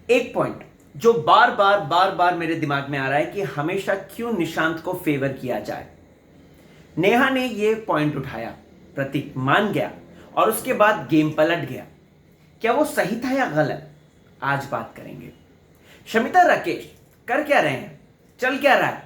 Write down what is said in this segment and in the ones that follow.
एक पॉइंट जो बार बार मेरे दिमाग में आ रहा है कि हमेशा क्यों निशांत को फेवर किया जाए। नेहा ने यह पॉइंट उठाया, प्रतीक मान गया और उसके बाद गेम पलट गया। क्या वो सही था या गलत, आज बात करेंगे। शमिता, राकेश कर क्या रहे हैं, चल क्या रहा है,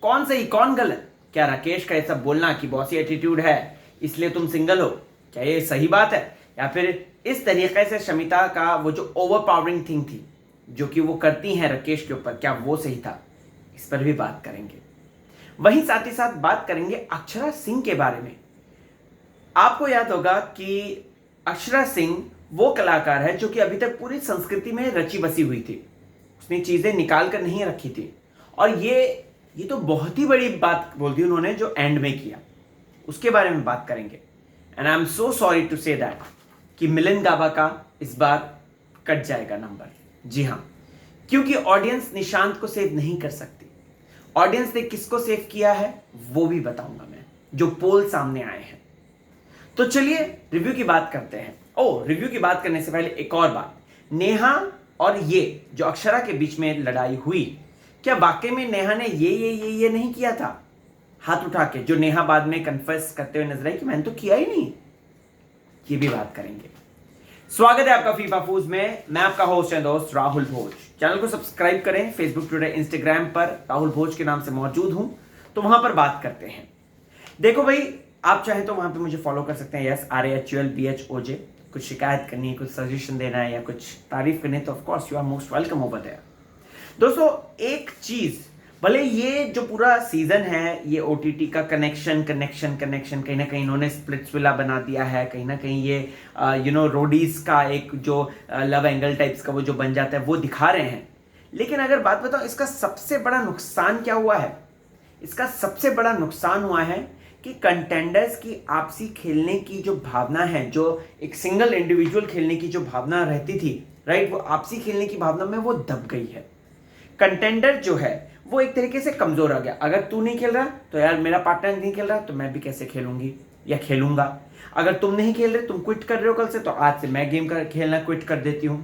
कौन सही कौन गलत? क्या राकेश का ऐसा बोलना कि बॉसी एटीट्यूड है इसलिए तुम सिंगल हो, क्या ये सही बात है? या फिर इस तरीके से शमिता का वो जो ओवर पावरिंग थिंग थी जो कि वो करती हैं राकेश के ऊपर, क्या वो सही था? इस पर भी बात करेंगे। वहीं साथ ही साथ बात करेंगे अक्षरा सिंह के बारे में। आपको याद होगा कि अक्षरा सिंह वो कलाकार है जो कि अभी तक पूरी संस्कृति में रची बसी हुई थी, उसने चीजें निकाल कर नहीं रखी थी। और ये तो बहुत ही बड़ी बात बोल दी उन्होंने जो एंड में किया, उसके बारे में बात करेंगे। And I am so sorry to say that कि मिलिंद गाबा का इस बार कट जाएगा नंबर। जी हाँ, क्योंकि ऑडियंस निशांत को सेव नहीं कर सकती। ऑडियंस ने किसको सेव किया है वो भी बताऊंगा मैं, जो पोल सामने आए हैं। तो चलिए रिव्यू की बात करते हैं। रिव्यू की बात करने से पहले एक और बात, नेहा और ये जो अक्षरा के बीच में लड़ाई हुई, क्या वाकई में नेहा ने ये नहीं किया था? हाथ उठा के, जो नेहा बाद में कन्फेस करते हुए नजर आई कि मैंने तो किया ही नहीं। ये भी बात करेंगे। स्वागत है आपका फीफा फूज में। मैं आपका होस्ट एंड दोस्त राहुल भोज। चैनल को सब्सक्राइब करें। फेसबुक, ट्विटर, इंस्टाग्राम पर राहुल भोज के नाम से मौजूद हूं, तो वहां पर बात करते हैं। देखो भाई, आप चाहें तो वहां पे मुझे फॉलो कर सकते हैं, यस RAHULBHOJ। कुछ शिकायत करनी है, कुछ सजेशन देना है या कुछ तारीफ करनी है तो of course you are most welcome over there. दोस्तों एक चीज, भले ये जो पूरा सीजन है ये OTT का कनेक्शन कहीं ना कहीं इन्होंने स्प्लिट्सविला बना दिया है, कहीं ना कहीं ये रोडीज का एक जो लव एंगल टाइप्स का वो जो बन जाता है वो दिखा रहे हैं। लेकिन अगर बात बताओ, इसका सबसे बड़ा नुकसान क्या हुआ है? इसका सबसे बड़ा नुकसान हुआ है कि कंटेंडर्स की आपसी खेलने की जो भावना है, जो एक सिंगल इंडिविजुअल खेलने की जो भावना रहती थी, राइट, वो आपसी खेलने की भावना में वो दब गई है। कंटेंडर जो है वो एक तरीके से कमजोर आ गया। अगर तू नहीं खेल रहा तो यार मेरा पार्टनर नहीं खेल रहा तो मैं भी कैसे खेलूंगी या खेलूंगा। अगर तुम नहीं खेल रहे, तुम क्विट कर रहे हो कल से, तो आज से मैं गेम का खेलना क्विट कर देती हूं।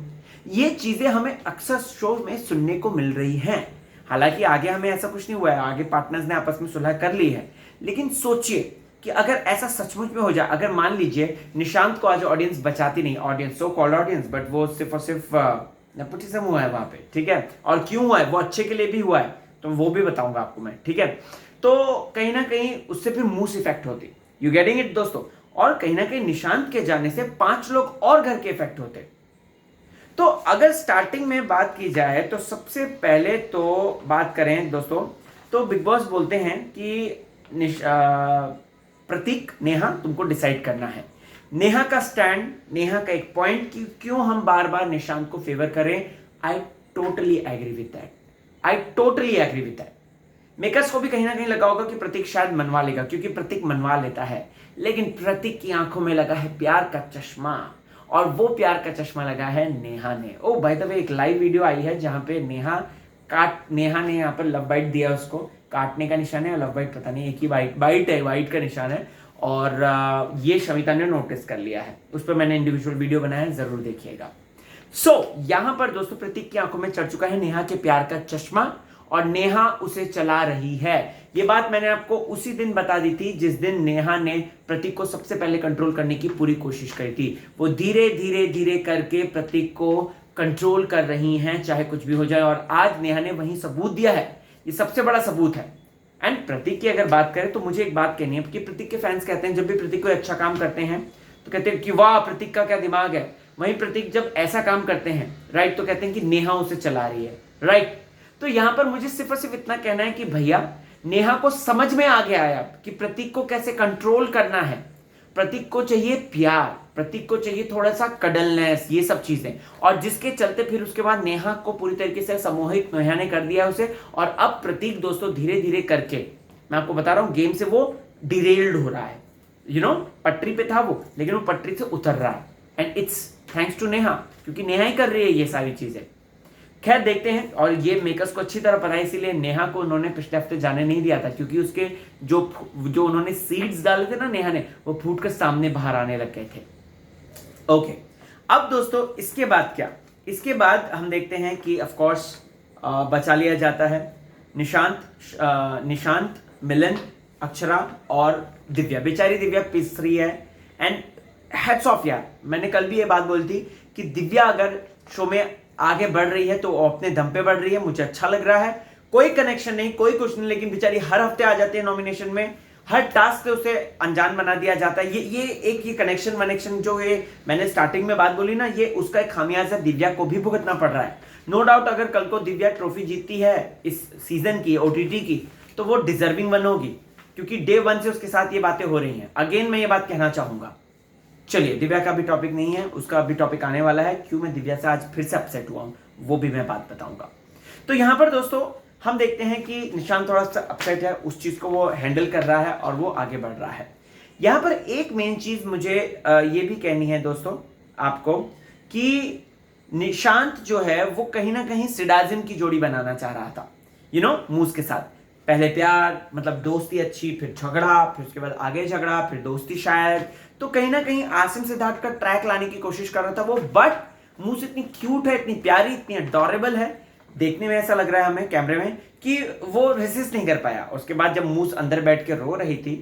ये चीजें हमें अक्सर शो में सुनने को मिल रही हैं। हालांकि आगे हमें ऐसा कुछ नहीं हुआ है, आगे पार्टनर्स ने आपस में सुलह कर ली है। लेकिन सोचिए कि अगर ऐसा सचमुच में हो जाए, अगर मान लीजिए निशांत को आज ऑडियंस बचाती नहीं, audience so called audience, but वो सिर्फ और सिर्फ नेपोटिज्म हुआ है वहां पे, ठीक है। और क्यों हुआ है, वो अच्छे के लिए भी हुआ है, तो वो भी बताऊंगा आपको मैं, ठीक है। तो कहीं ना कहीं उससे फिर मूस इफेक्ट होती, यू गेटिंग इट दोस्तों। और कहीं ना कहीं निशांत के जाने से 5 लोग और घर के इफेक्ट होते। तो अगर स्टार्टिंग में बात की जाए तो सबसे पहले तो बात करें दोस्तों, तो बिग बॉस बोलते हैं कि प्रतीक, नेहा, तुमको डिसाइड करना है। नेहा का स्टैंड, नेहा का एक पॉइंट कि क्यों हम बार बार निशांत को फेवर करें। I totally agree with that. Makers को भी कहीं ना कहीं लगा होगा कि प्रतीक शायद मनवा लेगा, क्योंकि प्रतीक मनवा लेता है। लेकिन प्रतीक की आंखों में लगा है प्यार का चश्मा, और वो प्यार का चश्मा लगा है नेहा ने। ओ बाय द वे, एक लाइव वीडियो आई है जहां पे नेहा ने यहाँ पर लव बाइट दिया, उसको काटने का निशान है, और लव बाइट पता नहीं, एक ही बाइट है, बाइट का निशान है। और ये शमिता ने नोटिस कर लिया है, उस पर मैंने इंडिविजुअल वीडियो बनाया है, जरूर देखिएगा। यहां पर दोस्तों प्रतीक की आंखों में चढ़ चुका है नेहा के प्यार का चश्मा, और नेहा उसे चला रही है। ये बात मैंने आपको उसी दिन बता दी थी जिस दिन नेहा ने प्रतीक को सबसे पहले कंट्रोल करने की पूरी कोशिश करी थी। वो धीरे धीरे करके प्रतीक को कंट्रोल कर रही हैं, चाहे कुछ भी हो जाए। और आज नेहा ने वही सबूत दिया है, ये सबसे बड़ा सबूत है। एंड प्रतीक की अगर बात करें तो मुझे एक बात कहनी है कि प्रतीक के फैंस कहते हैं, जब भी प्रतीक कोई अच्छा काम करते हैं तो कहते हैं कि वाह प्रतीक का क्या दिमाग है। वहीं प्रतीक जब ऐसा काम करते हैं, राइट, तो कहते हैं कि नेहा उसे चला रही है, राइट। तो यहां पर मुझे सिर्फ और सिर्फ इतना कहना है कि भैया नेहा को समझ में आ गया है अब कि प्रतीक को कैसे कंट्रोल करना है। प्रतीक को चाहिए प्यार, प्रतीक को चाहिए थोड़ा सा कडलनेस, ये सब चीजें, और जिसके चलते फिर उसके बाद नेहा को पूरी तरीके से सम्मोहित नेहा ने कर दिया उसे। और अब प्रतीक दोस्तों धीरे धीरे करके, मैं आपको बता रहा हूं, गेम से वो डिरेल्ड हो रहा है। पटरी पे था वो, लेकिन वो पटरी से उतर रहा है, and it's thanks to Neha, क्योंकि नेहा ही कर रही है ये सारी चीजें। खैर देखते हैं, और ये मेकर्स को अच्छी तरह पता है, इसीलिए नेहा को उन्होंने पिछले हफ्ते जाने नहीं दिया था, क्योंकि उसके जो उन्होंने सीड्स डाले थे ना नेहा ने, वो फूट कर सामने बाहर आने लग गए थे। ओके, अब दोस्तों इसके बाद क्या, इसके बाद हम देखते हैं कि ऑफ कोर्स बचा लिया जाता है निशांत, मिलन, अक्षरा और दिव्या। बेचारी दिव्या पिस रही है एंड हैट्स ऑफ यार, मैंने कल भी ये बात बोली थी कि दिव्या अगर शो में आगे बढ़ रही है तो वो अपने दम पे बढ़ रही है, मुझे अच्छा लग रहा है। कोई कनेक्शन नहीं, कोई कुछ नहीं, लेकिन बेचारी हर हफ्ते आ जाती है नॉमिनेशन में, हर टास्क से उसे अनजान बना दिया जाता है। ये कनेक्शन जो है मैंने स्टार्टिंग में बात बोली ना, ये उसका एक खामियाजा दिव्या को भी भुगतना पड़ रहा है। नो डाउट अगर कल को दिव्या ट्रॉफी जीतती है इस सीजन की ओटीटी की, तो वो डिजर्विंग वन होगी, क्योंकि डे वन से उसके साथ ये बातें हो रही हैं। अगेन मैं ये बात कहना चाहूंगा, चलिए दिव्या का भी टॉपिक नहीं है, उसका भी टॉपिक आने वाला है, क्यों मैं दिव्या से आज फिर से अपसेट हुआ हूं वो भी मैं बात बताऊंगा। तो यहां पर दोस्तों हम देखते हैं कि निशांत थोड़ा सा अपसेट है, उस चीज को वो हैंडल कर रहा है और वो आगे बढ़ रहा है। यहां पर एक मेन चीज मुझे ये भी कहनी है दोस्तों आपको कि निशांत जो है वो कहीं ना कहीं सिडाजिम की जोड़ी बनाना चाह रहा था, मूस के साथ। पहले प्यार, मतलब दोस्ती अच्छी, फिर झगड़ा, फिर उसके बाद आगे झगड़ा, फिर दोस्ती शायद। तो कहीं ना कहीं आसिम सिद्धार्थ का ट्रैक लाने की कोशिश कर रहा था वो, बट मूस इतनी क्यूट है, इतनी प्यारी, इतनी अडोरेबल है, देखने में ऐसा लग रहा है हमें कैमरे में कि वो रेसिस्ट नहीं कर पाया। उसके बाद जब मूस अंदर बैठ के रो रही थी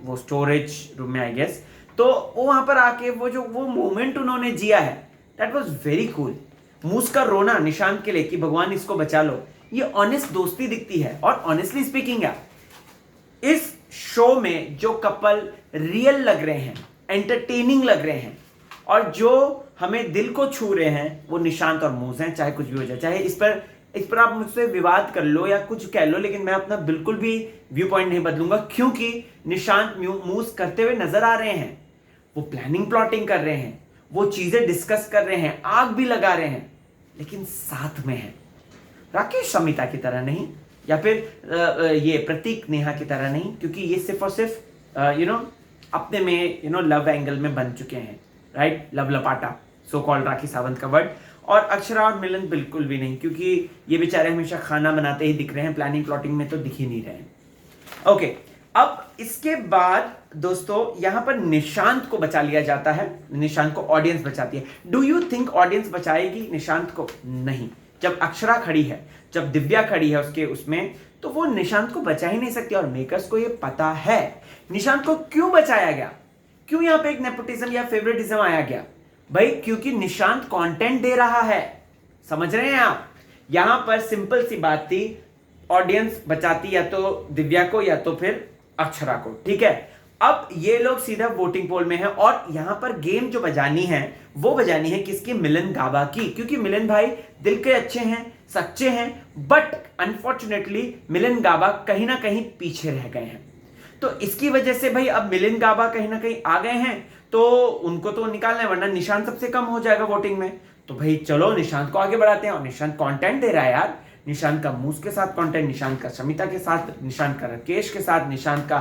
वो स्टोरेज रूम में आई गेस, तो वो वहां पर आके वो मोमेंट उन्होंने जिया है, दैट वाज वेरी कूल। मूस का रोना निशांत के लिए कि भगवान इसको बचा लो, ये ऑनेस्ट दोस्ती दिखती है। और ऑनेस्टली स्पीकिंग यार, इस शो में जो कपल रियल लग रहे हैं, एंटरटेनिंग लग रहे हैं और जो हमें दिल को छू रहे हैं, वो निशांत और मूस हैं। चाहे कुछ भी हो जाए, चाहे इस पर आप मुझसे विवाद कर लो या कुछ कह लो, लेकिन मैं अपना बिल्कुल भी व्यू पॉइंट नहीं बदलूंगा, क्योंकि निशांत मूस करते हुए नजर आ रहे हैं। वो प्लानिंग प्लॉटिंग कर रहे हैं, वो चीजें डिस्कस कर रहे हैं, आग भी लगा रहे हैं, लेकिन साथ में है। राकेश समिता की तरह नहीं, या फिर ये प्रतीक नेहा की तरह नहीं, क्योंकि ये सिर्फ और सिर्फ अपने में लव एंगल में बन चुके हैं, right. Love लपाटा, so called Rakhi Sawant का वर्ड। और अक्षरा और मिलन बिल्कुल भी नहीं, क्योंकि ये बेचारे हमेशा खाना बनाते ही दिख रहे हैं, प्लानिंग प्लॉटिंग में तो दिख ही नहीं रहे हैं। ओके, अब इसके बाद दोस्तों यहां पर निशांत को बचा लिया जाता है, निशांत को ऑडियंस बचाती है। डू यू थिंक ऑडियंस बचाएगी निशांत को? नहीं। जब अक्षरा खड़ी है, जब दिव्या खड़ी है उसमें, तो वो निशांत को बचा ही नहीं सकती। और मेकर्स को ये पता है निशांत को क्यों बचाया गया, क्यों यहां पे एक नेपोटिज्म या फेवरेटिज्म आया गया भाई, क्योंकि निशांत कंटेंट दे रहा है। समझ रहे हैं आप? यहां पर सिंपल सी बात थी, ऑडियंस बचाती या तो दिव्या को या तो फिर अक्षरा को, ठीक है। अब ये लोग सीधा वोटिंग पोल में है और यहां पर गेम जो बजानी है वो बजानी है किसकी? मिलन गाबा की, क्योंकि मिलन भाई दिल के अच्छे हैं, सच्चे हैं, बट अनफॉर्चुनेटली मिलन गाबा कहीं ना कहीं पीछे रह गए हैं। तो इसकी वजह से भाई अब मिलन गाबा कहीं ना कहीं आ गए हैं, तो उनको तो निकालना है, वरना निशांत सबसे कम हो जाएगा वोटिंग में। तो भाई चलो निशांत को आगे बढ़ाते हैं। और निशांत कंटेंट दे रहा है यार, निशांत का मूस के साथ कंटेंट, निशांत का समिता के साथ, निशांत का राकेश के साथ, निशांत का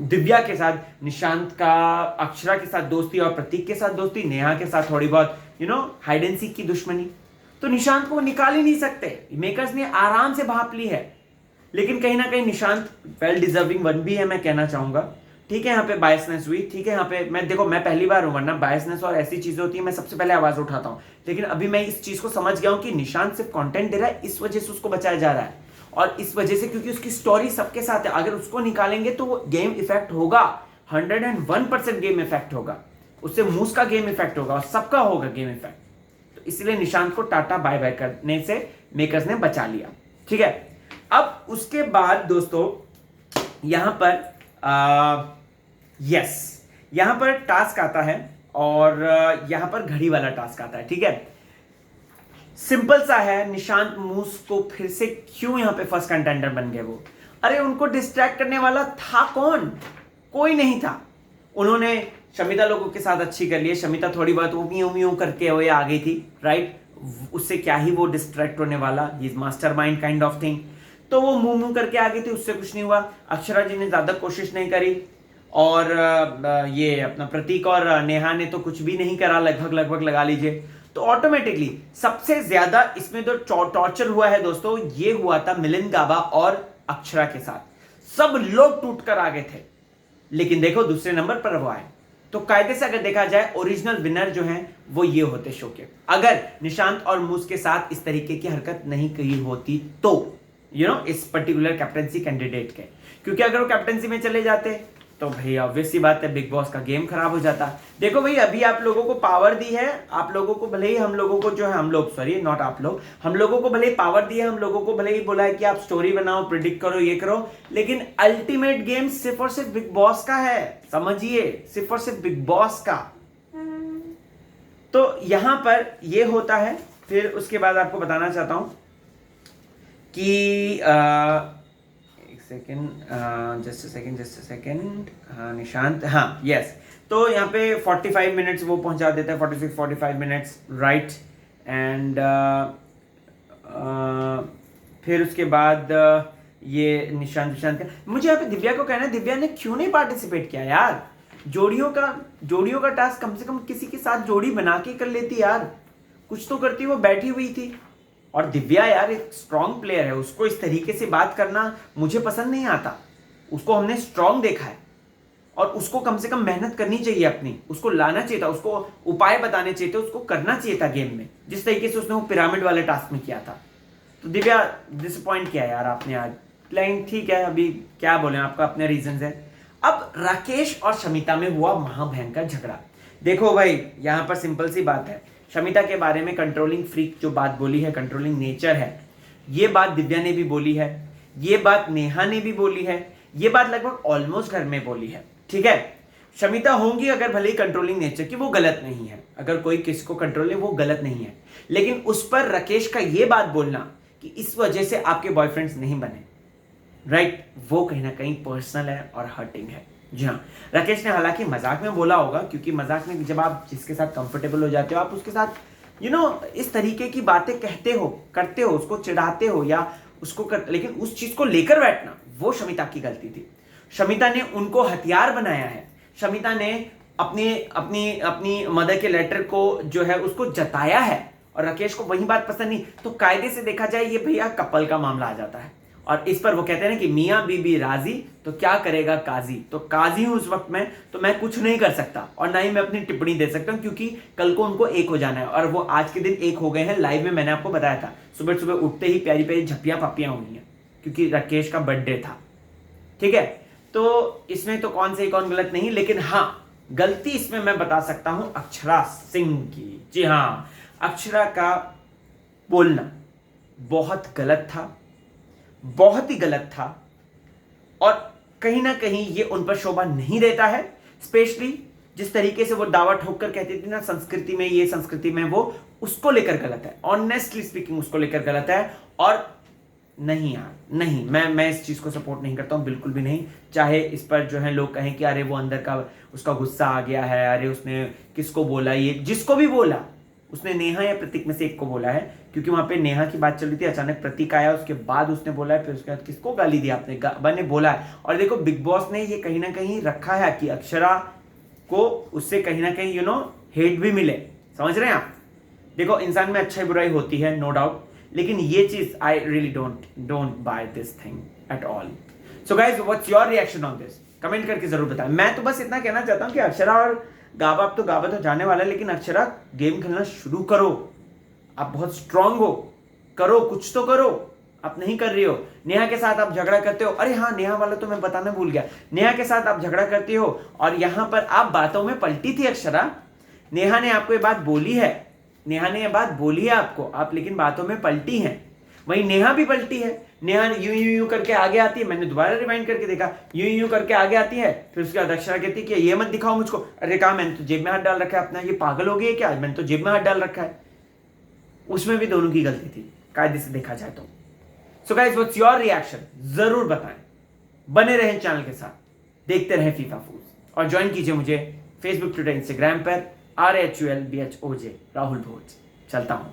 दिव्या के साथ, निशांत का अक्षरा के साथ दोस्ती और प्रतीक के साथ दोस्ती, नेहा के साथ थोड़ी बहुत हाइड एंड सीक की दुश्मनी। तो निशांत को निकाल ही नहीं सकते, मेकर्स ने आराम से भाप ली है। लेकिन कहीं ना कहीं निशांत वेल डिजर्विंग वन भी है, मैं कहना चाहूंगा। ठीक है, यहाँ पे बायसनेस हुई, ठीक है, यहाँ पे मैं पहली बार हूं, वरना बायसनेस और ऐसी चीजें होती है मैं सबसे पहले आवाज उठाता हूं। लेकिन अभी मैं इस चीज को समझ गया हूं कि निशांत सिर्फ कंटेंट दे रहा है, इस वजह से उसको बचाया जा रहा है। और इस वजह से क्योंकि उसकी स्टोरी सबके साथ है, अगर उसको निकालेंगे तो वो गेम इफेक्ट होगा, 101% गेम इफेक्ट होगा, उससे मूस का गेम इफेक्ट होगा और सबका होगा गेम इफेक्ट। तो इसलिए निशांत को टाटा बाय बाय करने से मेकर्स ने बचा लिया, ठीक है। अब उसके बाद दोस्तों यहां पर यस यहां पर टास्क आता है और यहां पर घड़ी वाला टास्क आता है, ठीक है। सिंपल सा है, निशांत मूस को फिर से क्यों यहां पे फर्स्ट कंटेंडर बन गए वो? अरे उनको डिस्ट्रैक्ट करने वाला था कौन? कोई नहीं था। उन्होंने शमिता लोगों के साथ अच्छी कर ली, शमिता थोड़ी बहुत उम्मी करके वो आ गई थी, राइट। उससे क्या ही वो डिस्ट्रैक्ट होने वाला, he is mastermind kind of thing. तो वो मुंह करके आ गई थी, उससे कुछ नहीं हुआ। अक्षरा जी ने ज्यादा कोशिश नहीं करी और ये अपना प्रतीक और नेहा ने तो कुछ भी नहीं करा, लगभग लगा लीजिए। तो ऑटोमेटिकली सबसे ज्यादा इसमें जो टॉर्चर हुआ है दोस्तों, ये हुआ था मिलन गाबा और अक्षरा के साथ। सब लोग टूट कर आ गए थे, लेकिन देखो दूसरे नंबर पर वो आए, तो कायदे से अगर देखा जाए ओरिजिनल विनर जो हैं वो ये होते शो के, अगर निशांत और मूस के साथ इस तरीके की हरकत नहीं की होती तो इस पर्टिकुलर कैप्टनसी कैंडिडेट के, क्योंकि अगर वो कैप्टनसी में चले जाते तो भाई ऑब्वियस सी बात है बिग बॉस का गेम खराब हो जाता। देखो भाई अभी आप लोगों को पावर दी है, आप लोगों को भले ही हम लोगों को जो है हम लोगों को भले ही पावर दी है, हम लोगों को भले ही बोला है कि आप स्टोरी बनाओ, प्रिडिक्ट करो, ये करो, लेकिन अल्टीमेट गेम सिर्फ और सिर्फ बिग बॉस का है, समझिए, सिर्फ और सिर्फ बिग बॉस का। तो यहां पर ये होता है। फिर उसके बाद आपको बताना चाहता हूं कि जस्ट अ सेकेंड, हाँ निशांत, हाँ यस, तो यहाँ पे 45 मिनट्स वो पहुंचा देता है, 45 मिनट्स, राइट। एंड फिर उसके बाद ये निशांत का मुझे यहाँ पे दिव्या को कहना है, दिव्या ने क्यों नहीं पार्टिसिपेट किया यार? जोड़ियों का टास्क कम से कम किसी के साथ जोड़ी बना के कर लेती यार, कुछ तो करती, वो बैठी हुई थी। और दिव्या यार एक स्ट्रांग प्लेयर है, उसको इस तरीके से बात करना मुझे पसंद नहीं आता। उसको हमने स्ट्रांग देखा है और उसको कम से कम मेहनत करनी चाहिए अपनी, उसको लाना चाहिए था, उसको उपाय बताने चाहिए थे, उसको करना चाहिए था गेम में, जिस तरीके से उसने वो पिरामिड वाले टास्क में किया था। तो दिव्या डिसअपॉइंट किया यार आपने आज। प्लेइंग ठीक है, अभी क्या बोले, आपका अपने रीजन है। अब राकेश और शमिता में हुआ महाभयंकर झगड़ा। देखो भाई यहां पर सिंपल सी बात है, शमिता के बारे में कंट्रोलिंग फ्रीक जो बात बोली है, कंट्रोलिंग नेचर है, ये बात दिव्या ने भी बोली है, ये बात नेहा ने भी बोली है, ये बात लगभग ऑलमोस्ट घर में बोली है, ठीक है। शमिता होंगी अगर भले ही कंट्रोलिंग नेचर की, वो गलत नहीं है, अगर कोई किसी को कंट्रोल है वो गलत नहीं है, लेकिन उस पर राकेश का ये बात बोलना कि इस वजह से आपके बॉयफ्रेंड्स नहीं बने, राइट, वो कहीं ना कहीं पर्सनल है और हर्टिंग है। जी हाँ, राकेश ने हालांकि मजाक में बोला होगा, क्योंकि मजाक में जब आप जिसके साथ कंफर्टेबल हो जाते हो, आप उसके साथ इस तरीके की बातें कहते हो, करते हो, उसको चिढ़ाते हो या उसको लेकिन उस चीज को लेकर बैठना वो शमिता की गलती थी। शमिता ने उनको हथियार बनाया है, शमिता ने अपनी मदर के लेटर को जो है उसको जताया है, और राकेश को वही बात पसंद नहीं। तो कायदे से देखा जाए ये भैया कपल का मामला आ जाता है, और इस पर वो कहते हैं ना कि मियां बीबी राजी तो क्या करेगा काजी। तो काजी हूं उस वक्त में, तो मैं कुछ नहीं कर सकता और ना ही मैं अपनी टिप्पणी दे सकता हूं, क्योंकि कल को उनको एक हो जाना है, और वो आज के दिन एक हो गए हैं। लाइव में मैंने आपको बताया था, सुबह सुबह उठते ही प्यारी प्यारी झप्पियां पप्पियां हुई हैं, क्योंकि राकेश का बर्थडे था, ठीक है। तो इसमें तो कौन सही कौन गलत नहीं, लेकिन हाँ गलती इसमें मैं बता सकता हूं अक्षरा सिंह की। जी हाँ, अक्षरा का बोलना बहुत गलत था, बहुत ही गलत था, और कहीं ना कहीं ये उन पर शोभा नहीं देता है। स्पेशली जिस तरीके से वो दावा ठोक कर कहती थी ना, संस्कृति में ये, संस्कृति में वो, उसको लेकर गलत है, ऑनेस्टली स्पीकिंग उसको लेकर गलत है। और नहीं यार, नहीं, मैं इस चीज को सपोर्ट नहीं करता हूं, बिल्कुल भी नहीं। चाहे इस पर जो है लोग कहें कि अरे वो अंदर का उसका गुस्सा आ गया है, अरे उसने किसको बोला, ये जिसको भी बोला, उसने नेहा या प्रतीक में से एक को बोला है, क्योंकि वहां पे नेहा की बात चल रही थी, अचानक प्रतीक आया, उसके बाद उसने बोला है, फिर उसके बाद किसको गाली दी आपने, ने बोला है। और देखो बिग बॉस ने ये कहीं ना कहीं रखा है कि अक्षरा को उससे कहीं ना कहीं हेट भी मिले, समझ रहे हैं आप। देखो इंसान में अच्छाई बुराई होती है, नो डाउट, लेकिन ये चीज I really don't by this thing at all. So guys, what's your reaction on this? Comment करके जरूर बताएं। मैं तो बस इतना कहना चाहता हूं कि अक्षरा और गाबा, अब तो गाबा तो जाने वाला है, लेकिन अक्षरा गेम खेलना शुरू करो। आप बहुत स्ट्रांग हो, करो, कुछ तो करो, आप नहीं कर रही हो। नेहा के साथ आप झगड़ा करते हो, अरे हाँ नेहा वाला तो मैं बताना भूल गया, नेहा के साथ आप झगड़ा करती हो और यहां पर आप बातों में पलटी थी अक्षरा। नेहा ने आपको ये बात बोली है, नेहा ने ये बात बोली है आपको, आप लेकिन बातों में पलटी हैं। वहीं नेहा भी पलटी है, नेहा यूं करके आगे आती है, मैंने दोबारा रिवाइंड करके देखा, यूं करके आगे आती है, फिर उसके बाद अक्षरा कहती है कि ये मत दिखाओ मुझको। अरे कहा, मैंने तो जेब में हाथ डाल रखा है अपना, ये पागल हो गई है क्या, मैंने तो जेब में हाथ डाल रखा है। उसमें भी दोनों की गलती थी कायदे से देखा जाए तो। So guys, what's your reaction, जरूर बताएं। बने रहें चैनल के साथ, देखते रहें फीफा फूड्स, और ज्वाइन कीजिए मुझे फेसबुक, ट्विटर, इंस्टाग्राम पर RHULBHOJ राहुल भोज। चलता हूं।